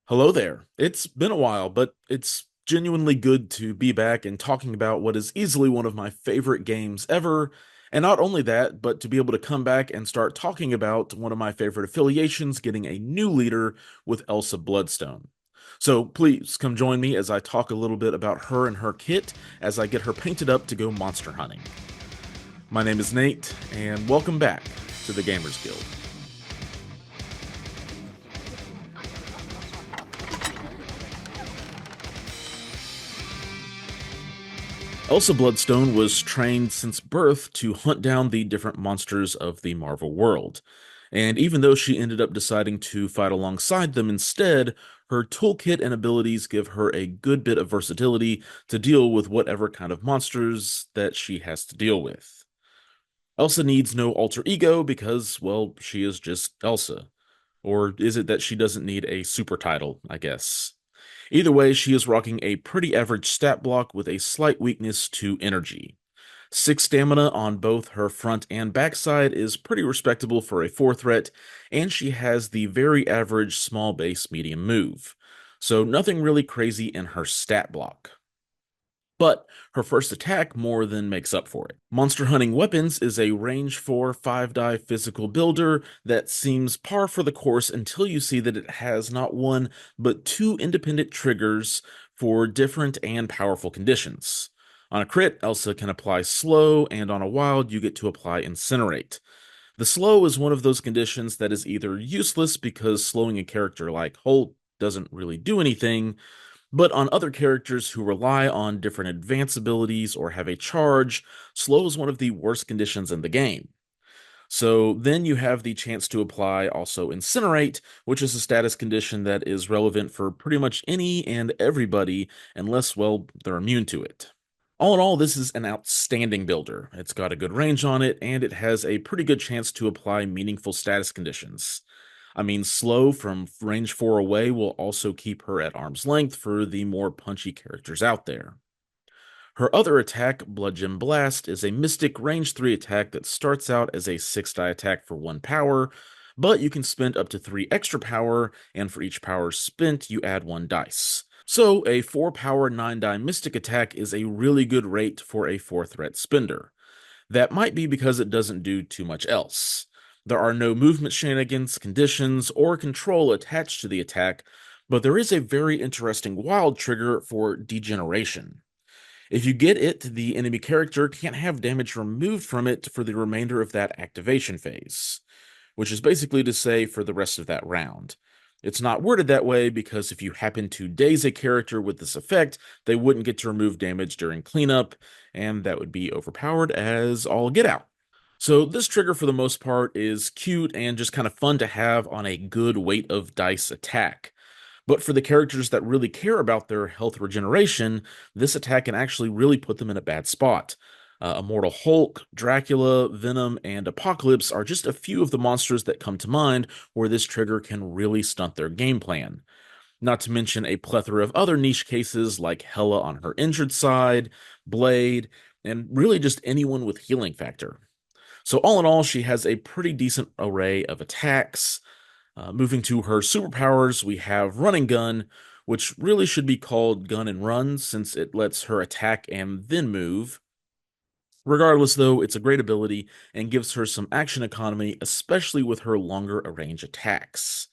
Hello there. It's been a while, but it's genuinely good to be back and talking about what is easily one of my favorite games ever. And not only that, but to be able to come back and start talking about one of my favorite affiliations getting a new leader with Elsa Bloodstone. So please come join me as I talk a little bit about her and her kit as I get her painted up to go monster hunting. My name is Nate, and welcome back to the Gamers Guild. Elsa Bloodstone was trained since birth to hunt down the different monsters of the Marvel world. And even though she ended up deciding to fight alongside them instead, her toolkit and abilities give her a good bit of versatility to deal with whatever kind of monsters that she has to deal with. Elsa needs no alter ego because, well, she is just Elsa. Or is it that she doesn't need a super title, I guess? Either way, she is rocking a pretty average stat block with a slight weakness to energy. 6 stamina on both her front and backside is pretty respectable for a 4 threat, and she has the very average small base medium move. So nothing really crazy in her stat block. But her first attack more than makes up for it. Monster Hunting Weapons is a range 4 5-die physical builder that seems par for the course until you see that it has not one but two independent triggers for different and powerful conditions. On a crit, Elsa can apply Slow, and on a wild, you get to apply Incinerate. The Slow is one of those conditions that is either useless because slowing a character like Holt doesn't really do anything, but on other characters who rely on different advance abilities or have a charge, slow is one of the worst conditions in the game. So then you have the chance to apply also Incinerate, which is a status condition that is relevant for pretty much any and everybody, unless, well, they're immune to it. All in all, this is an outstanding builder. It's got a good range on it, and it has a pretty good chance to apply meaningful status conditions. I mean, slow from range 4 away will also keep her at arm's length for the more punchy characters out there. Her other attack, Bludgeon Blast, is a mystic range 3 attack that starts out as a 6-die attack for 1 power, but you can spend up to 3 extra power, and for each power spent, you add 1 dice. So, a 4 power 9-die mystic attack is a really good rate for a 4 threat spender. That might be because it doesn't do too much else. There are no movement shenanigans, conditions, or control attached to the attack, but there is a very interesting wild trigger for degeneration. If you get it, the enemy character can't have damage removed from it for the remainder of that activation phase, which is basically to say for the rest of that round. It's not worded that way because if you happen to daze a character with this effect, they wouldn't get to remove damage during cleanup, and that would be overpowered as all get out. So this trigger for the most part is cute and just kind of fun to have on a good weight of dice attack. But for the characters that really care about their health regeneration, this attack can actually really put them in a bad spot. Immortal Hulk, Dracula, Venom, and Apocalypse are just a few of the monsters that come to mind where this trigger can really stunt their game plan. Not to mention a plethora of other niche cases like Hela on her injured side, Blade, and really just anyone with healing factor. So, all in all, she has a pretty decent array of attacks. Moving to her superpowers, we have Running Gun, which really should be called Gun and Run since it lets her attack and then move. Regardless, though, it's a great ability and gives her some action economy, especially with her longer range attacks.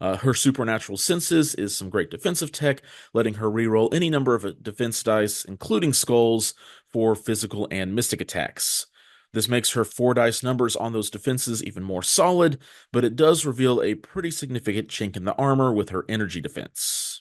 Her supernatural senses is some great defensive tech, letting her reroll any number of defense dice, including skulls, for physical and mystic attacks. This makes her 4 dice numbers on those defenses even more solid, but it does reveal a pretty significant chink in the armor with her energy defense.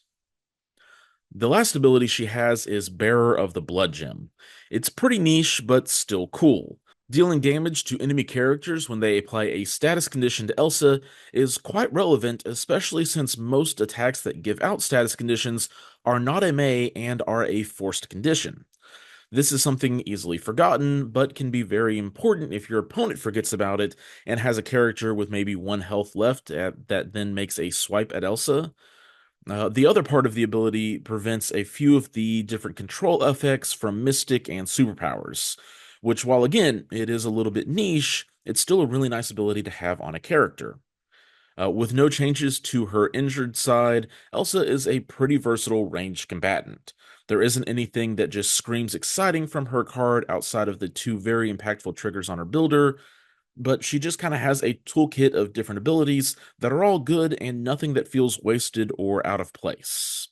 The last ability she has is Bearer of the Blood Gem. It's pretty niche, but still cool. Dealing damage to enemy characters when they apply a status condition to Elsa is quite relevant, especially since most attacks that give out status conditions are not a may and are a forced condition. This is something easily forgotten, but can be very important if your opponent forgets about it and has a character with maybe 1 health left that then makes a swipe at Elsa. The other part of the ability prevents a few of the different control effects from Mystic and superpowers, which, while again, it is a little bit niche, it's still a really nice ability to have on a character. With no changes to her injured side, Elsa is a pretty versatile ranged combatant. There isn't anything that just screams exciting from her card outside of the two very impactful triggers on her builder, but she just kind of has a toolkit of different abilities that are all good and nothing that feels wasted or out of place.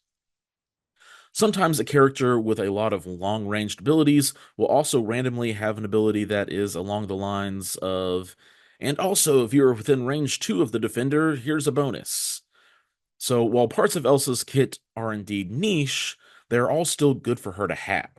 Sometimes a character with a lot of long ranged abilities will also randomly have an ability that is along the lines of, and also if you're within range 2 of the defender, here's a bonus. So while parts of Elsa's kit are indeed niche, they're all still good for her to have.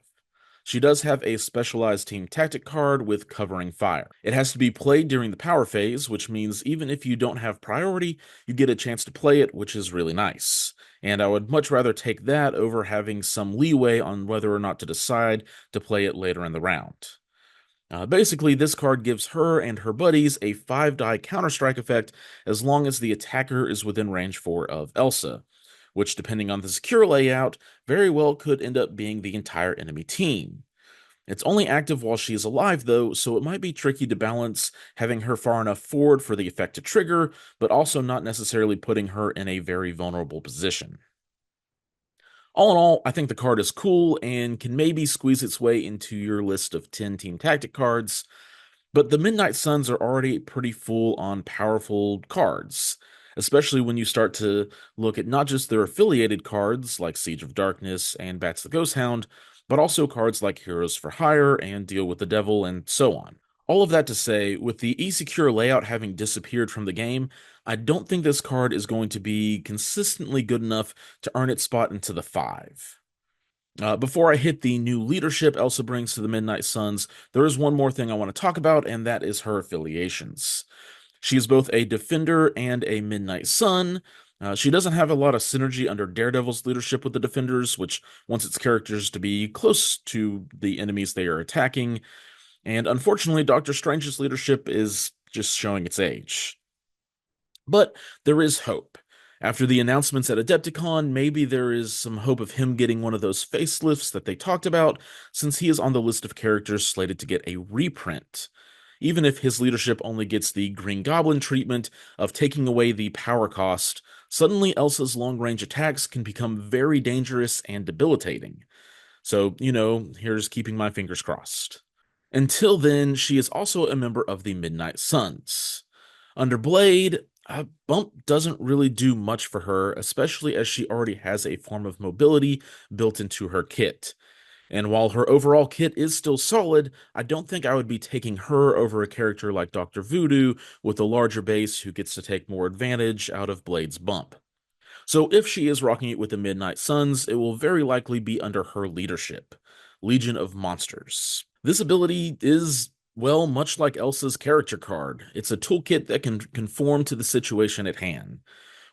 She does have a specialized team tactic card with covering fire. It has to be played during the power phase, which means even if you don't have priority, you get a chance to play it, which is really nice. And I would much rather take that over having some leeway on whether or not to decide to play it later in the round. Basically, this card gives her and her buddies a 5-die counter-strike effect as long as the attacker is within range 4 of Elsa, which, depending on the secure layout, very well could end up being the entire enemy team. It's only active while she is alive, though, so it might be tricky to balance having her far enough forward for the effect to trigger, but also not necessarily putting her in a very vulnerable position. All in all, I think the card is cool and can maybe squeeze its way into your list of 10 team tactic cards, but the Midnight Suns are already pretty full on powerful cards, especially when you start to look at not just their affiliated cards like Siege of Darkness and Bats the Ghost Hound, but also cards like Heroes for Hire and Deal with the Devil and so on. All of that to say, with the E-Secure layout having disappeared from the game, I don't think this card is going to be consistently good enough to earn its spot into the 5. Before I hit the new leadership Elsa brings to the Midnight Suns, there is one more thing I want to talk about, and that is her affiliations. She is both a Defender and a Midnight Sun. She doesn't have a lot of synergy under Daredevil's leadership with the Defenders, which wants its characters to be close to the enemies they are attacking. And unfortunately, Doctor Strange's leadership is just showing its age. But there is hope. After the announcements at Adepticon, maybe there is some hope of him getting one of those facelifts that they talked about, since he is on the list of characters slated to get a reprint. Even if his leadership only gets the Green Goblin treatment of taking away the power cost, suddenly Elsa's long range attacks can become very dangerous and debilitating. So, here's keeping my fingers crossed. Until then, she is also a member of the Midnight Suns. Under Blade, a bump doesn't really do much for her, especially as she already has a form of mobility built into her kit. And while her overall kit is still solid, I don't think I would be taking her over a character like Dr. Voodoo with a larger base who gets to take more advantage out of Blade's bump. So if she is rocking it with the Midnight Suns, it will very likely be under her leadership, Legion of Monsters. This ability is, well, much like Elsa's character card. It's a toolkit that can conform to the situation at hand.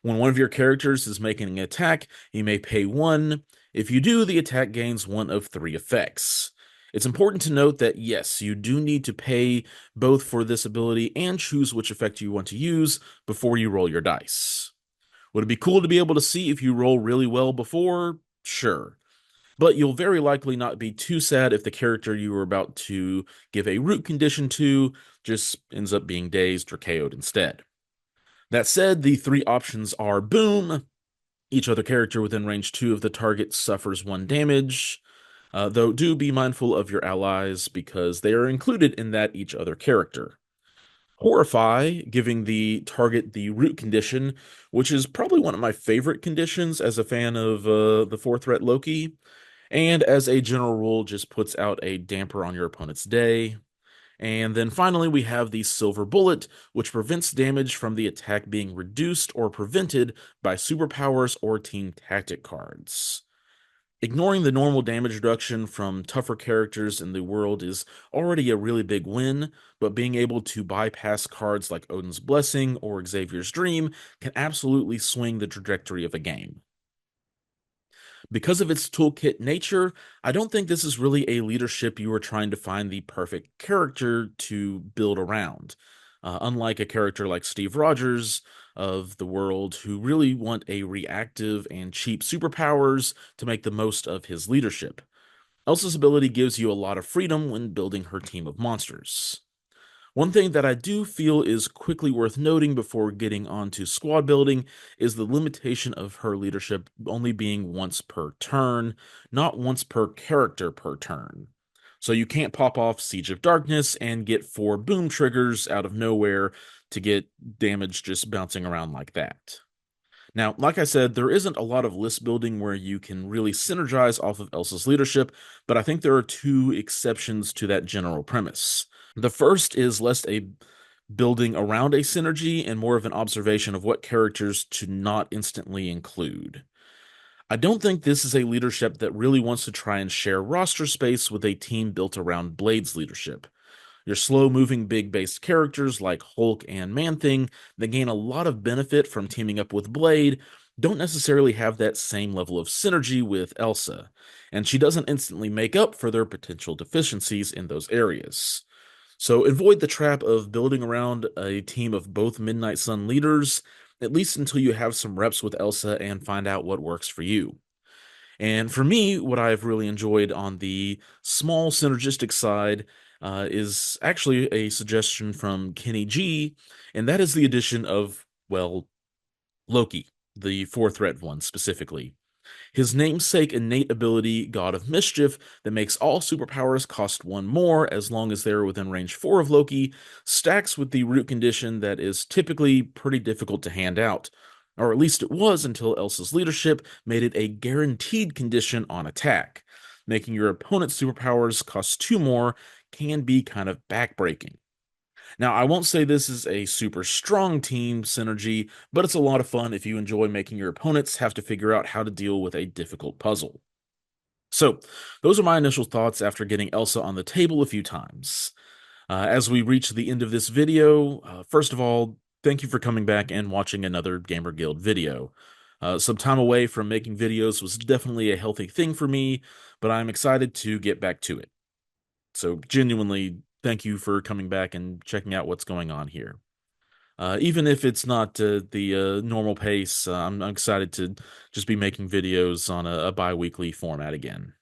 When one of your characters is making an attack, you may pay 1. If you do, the attack gains one of 3 effects. It's important to note that yes, you do need to pay both for this ability and choose which effect you want to use before you roll your dice. Would it be cool to be able to see if you roll really well before? Sure. But you'll very likely not be too sad if the character you were about to give a root condition to just ends up being dazed or KO'd instead. That said, the 3 options are boom. Each other character within range 2 of the target suffers 1 damage. Though do be mindful of your allies because they are included in that each other character. Horrify, giving the target the root condition, which is probably one of my favorite conditions as a fan of the 4 threat Loki, and as a general rule, just puts out a damper on your opponent's day. And then finally, we have the Silver Bullet, which prevents damage from the attack being reduced or prevented by superpowers or team tactic cards. Ignoring the normal damage reduction from tougher characters in the world is already a really big win, but being able to bypass cards like Odin's Blessing or Xavier's Dream can absolutely swing the trajectory of a game. Because of its toolkit nature, I don't think this is really a leadership you are trying to find the perfect character to build around. Unlike a character like Steve Rogers of the world, who really want a reactive and cheap superpowers to make the most of his leadership. Elsa's ability gives you a lot of freedom when building her team of monsters. One thing that I do feel is quickly worth noting before getting on to squad building is the limitation of her leadership only being once per turn, not once per character per turn. So you can't pop off Siege of Darkness and get 4 boom triggers out of nowhere to get damage just bouncing around like that. Now, like I said, there isn't a lot of list building where you can really synergize off of Elsa's leadership, but I think there are 2 exceptions to that general premise. The first is less a building around a synergy and more of an observation of what characters to not instantly include. I don't think this is a leadership that really wants to try and share roster space with a team built around Blade's leadership. Your slow moving big based characters like Hulk and Man Thing that gain a lot of benefit from teaming up with Blade don't necessarily have that same level of synergy with Elsa, and she doesn't instantly make up for their potential deficiencies in those areas. So avoid the trap of building around a team of both Midnight Sun leaders, at least until you have some reps with Elsa and find out what works for you. And for me, what I've really enjoyed on the small synergistic side is actually a suggestion from Kenny G, and that is the addition of, well, Loki, the 4th red one specifically. His namesake innate ability, God of Mischief, that makes all superpowers cost 1 more as long as they're within range 4 of Loki, stacks with the root condition that is typically pretty difficult to hand out. Or at least it was until Elsa's leadership made it a guaranteed condition on attack. Making your opponent's superpowers cost 2 more can be kind of backbreaking. Now, I won't say this is a super strong team synergy, but it's a lot of fun if you enjoy making your opponents have to figure out how to deal with a difficult puzzle. So, those are my initial thoughts after getting Elsa on the table a few times. As we reach the end of this video, first of all, thank you for coming back and watching another Gamer Guild video. Some time away from making videos was definitely a healthy thing for me, but I'm excited to get back to it. So genuinely, thank you for coming back and checking out what's going on here. Even if it's not the normal pace, I'm excited to just be making videos on a bi-weekly format again.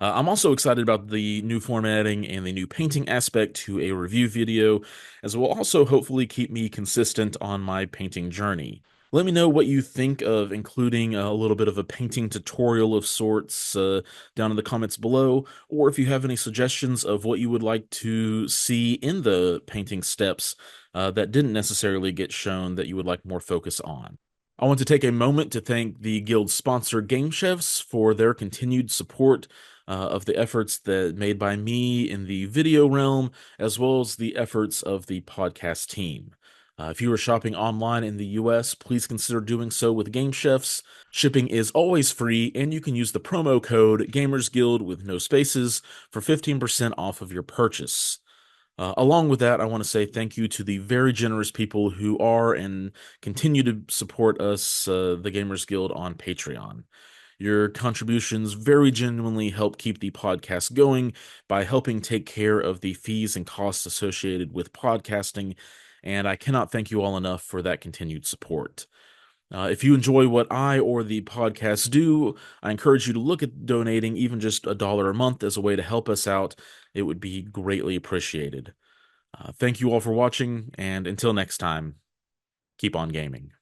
I'm also excited about the new formatting and the new painting aspect to a review video, as will also hopefully keep me consistent on my painting journey. Let me know what you think of including a little bit of a painting tutorial of sorts down in the comments below, or if you have any suggestions of what you would like to see in the painting steps that didn't necessarily get shown that you would like more focus on. I want to take a moment to thank the guild sponsor Game Chefs for their continued support of the efforts that made by me in the video realm, as well as the efforts of the podcast team. If you are shopping online in the US, please consider doing so with Game Chefs. Shipping is always free, and you can use the promo code GamersGuild with no spaces for 15% off of your purchase. Along with that, I want to say thank you to the very generous people who are and continue to support us, the Gamers Guild, on Patreon. Your contributions very genuinely help keep the podcast going by helping take care of the fees and costs associated with podcasting, and I cannot thank you all enough for that continued support. If you enjoy what I or the podcast do, I encourage you to look at donating even just $1 a month as a way to help us out. It would be greatly appreciated. Thank you all for watching, and until next time, keep on gaming.